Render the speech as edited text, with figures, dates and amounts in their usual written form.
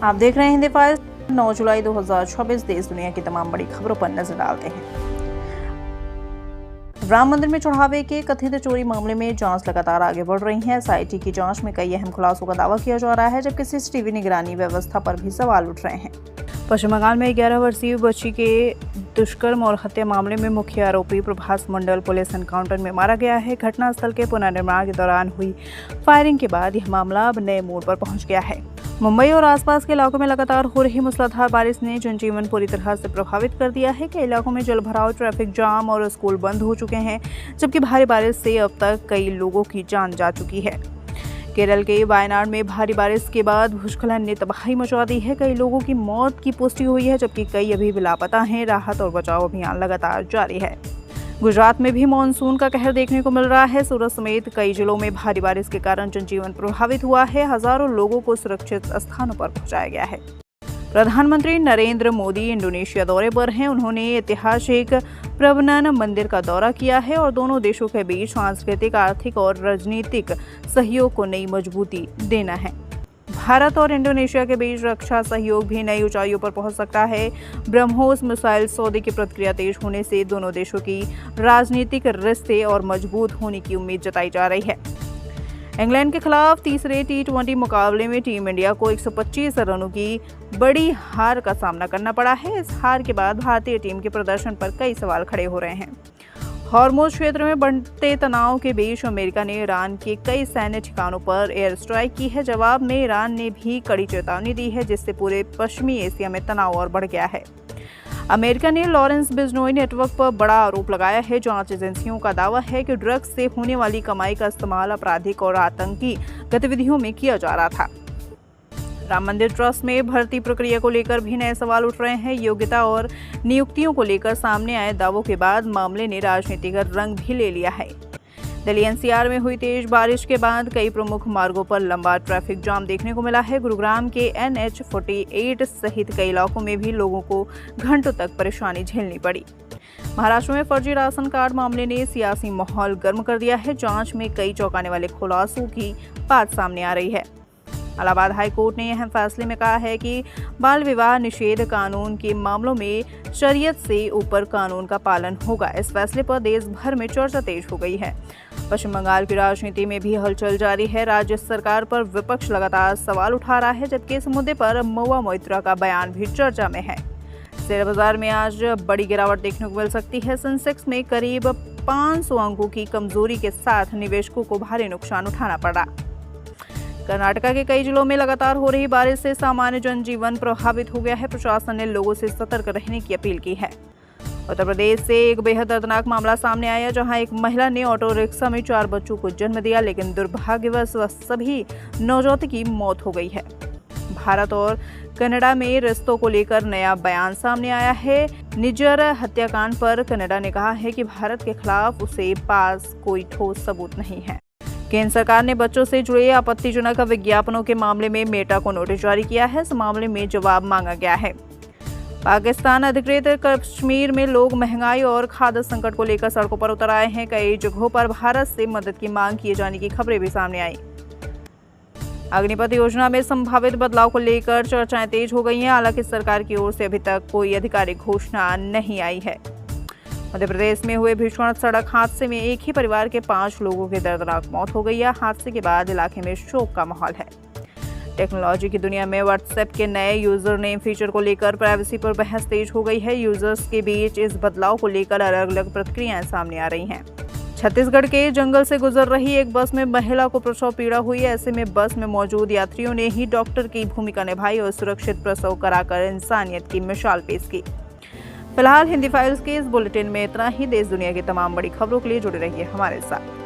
आप देख रहे हैं हिंदी फाइल्स। 9 जुलाई 2024 देश दुनिया की तमाम बड़ी खबरों पर नजर डालते हैं। राम मंदिर में चढ़ावे के कथित चोरी मामले में जांच लगातार आगे बढ़ रही है। एसआईटी की जांच में कई अहम खुलासों का दावा किया जा रहा है, जबकि सीसीटीवी निगरानी व्यवस्था पर भी सवाल उठ रहे हैं। पश्चिम बंगाल में 11 वर्षीय बच्ची के दुष्कर्म और हत्या मामले में मुख्य आरोपी प्रभास मंडल पुलिस एनकाउंटर में मारा गया है। घटनास्थल के पुनर्निर्माण के दौरान हुई फायरिंग के बाद यह मामला अब नए मोड़ पर पहुंच गया है। मुंबई और आसपास के इलाकों में लगातार हो रही मूसलाधार बारिश ने जनजीवन पूरी तरह से प्रभावित कर दिया है। कई इलाकों में जलभराव, ट्रैफिक जाम और स्कूल बंद हो चुके हैं, जबकि भारी बारिश से अब तक कई लोगों की जान जा चुकी है। केरल के वायनाड में भारी बारिश के बाद भूस्खलन ने तबाही मचा दी है। कई लोगों की मौत की पुष्टि हुई है, जबकि कई अभी भी लापता हैं। राहत और बचाव अभियान लगातार जारी है। गुजरात में भी मानसून का कहर देखने को मिल रहा है। सूरत समेत कई जिलों में भारी बारिश के कारण जनजीवन प्रभावित हुआ है। हजारों लोगों को सुरक्षित स्थानों पर पहुंचाया गया है। प्रधानमंत्री नरेंद्र मोदी इंडोनेशिया दौरे पर हैं। उन्होंने ऐतिहासिक प्रवनन मंदिर का दौरा किया है और दोनों देशों के बीच सांस्कृतिक, आर्थिक और राजनीतिक सहयोग को नई मजबूती देना है। भारत और इंडोनेशिया के बीच रक्षा सहयोग भी नई ऊंचाइयों पर पहुंच सकता है। ब्रह्मोस मिसाइल सौदे की प्रक्रिया तेज होने से दोनों देशों की राजनीतिक रिश्ते और मजबूत होने की उम्मीद जताई जा रही है। इंग्लैंड के खिलाफ तीसरे T20 मुकाबले में टीम इंडिया को 125 रनों की बड़ी हार का सामना करना पड़ा है। इस हार के बाद भारतीय टीम के प्रदर्शन पर कई सवाल खड़े हो रहे हैं। हॉर्मुज़ क्षेत्र में बढ़ते तनाव के बीच अमेरिका ने ईरान के कई सैन्य ठिकानों पर एयर स्ट्राइक की है। जवाब में ईरान ने भी कड़ी चेतावनी दी है, जिससे पूरे पश्चिमी एशिया में तनाव और बढ़ गया है। अमेरिका ने लॉरेंस बिजनोई नेटवर्क पर बड़ा आरोप लगाया है। जांच एजेंसियों का दावा है कि ड्रग्स से होने वाली कमाई का इस्तेमाल आपराधिक और आतंकी गतिविधियों में किया जा रहा था। राम मंदिर ट्रस्ट में भर्ती प्रक्रिया को लेकर भी नए सवाल उठ रहे हैं। योग्यता और नियुक्तियों को लेकर सामने आए दावों के बाद मामले ने राजनीतिक रंग भी ले लिया है। दिल्ली एनसीआर में हुई तेज बारिश के बाद कई प्रमुख मार्गों पर लंबा ट्रैफिक जाम देखने को मिला है। गुरुग्राम के NH-48 सहित कई इलाकों में भी लोगों को घंटों तक परेशानी झेलनी पड़ी। महाराष्ट्र में फर्जी राशन कार्ड मामले ने सियासी माहौल गर्म कर दिया है। जांच में कई चौंकाने वाले खुलासों की बात सामने आ रही है। इलाहाबाद हाई कोर्ट ने अहम फैसले में कहा है कि बाल विवाह निषेध कानून के मामलों में शरीयत से ऊपर कानून का पालन होगा। इस फैसले पर देश भर में चर्चा तेज हो गई है। पश्चिम बंगाल की राजनीति में भी हलचल जारी है। राज्य सरकार पर विपक्ष लगातार सवाल उठा रहा है, जबकि इस मुद्दे पर महुआ मोइत्रा का बयान भी चर्चा में है। शेयर बाजार में आज बड़ी गिरावट देखने को मिल सकती है। सेंसेक्स में करीब 500 अंकों की कमजोरी के साथ निवेशकों को भारी नुकसान उठाना पड़ा। कर्नाटका के कई जिलों में लगातार हो रही बारिश से सामान्य जनजीवन प्रभावित हो गया है। प्रशासन ने लोगों से सतर्क रहने की अपील की है। उत्तर प्रदेश से एक बेहद दर्दनाक मामला सामने आया, जहां एक महिला ने ऑटो रिक्शा में 4 बच्चों को जन्म दिया, लेकिन दुर्भाग्यवश सभी नवजातों की मौत हो गई है। भारत और कनाडा में रिश्तों को लेकर नया बयान सामने आया है। निज्जर हत्याकांड पर कनाडा ने कहा है कि भारत के खिलाफ उसे पास कोई ठोस सबूत नहीं है। केंद्र सरकार ने बच्चों से जुड़े आपत्तिजनक विज्ञापनों के मामले में मेटा को नोटिस जारी किया है। इस मामले में जवाब मांगा गया है। पाकिस्तान अधिकृत कश्मीर में लोग महंगाई और खाद्य संकट को लेकर सड़कों पर उतर आए हैं। कई जगहों पर भारत से मदद की मांग किए जाने की खबरें भी सामने आई। अग्निपथ योजना में संभावित बदलाव को लेकर चर्चाएं तेज हो गई हैं। हालांकि सरकार की ओर से अभी तक कोई आधिकारिक घोषणा नहीं आई है। मध्य प्रदेश में हुए भीषण सड़क हादसे में एक ही परिवार के 5 लोगों की दर्दनाक मौत हो गई है। हादसे के बाद इलाके में शोक का माहौल है। टेक्नोलॉजी की दुनिया में व्हाट्सएप के नए यूजर नेम फीचर को लेकर प्राइवेसी पर बहस तेज हो गई है। यूजर्स के बीच इस बदलाव को लेकर अलग अलग प्रतिक्रियाएं सामने आ रही हैं। छत्तीसगढ़ के जंगल से गुजर रही एक बस में महिला को प्रसव पीड़ा हुई। ऐसे में बस में मौजूद यात्रियों ने ही डॉक्टर की भूमिका निभाई और सुरक्षित प्रसव कराकर इंसानियत की मिसाल पेश की। फिलहाल हिंदी फाइल्स के इस बुलेटिन में इतना ही। देश दुनिया की तमाम बड़ी खबरों के लिए जुड़े रहिए हमारे साथ।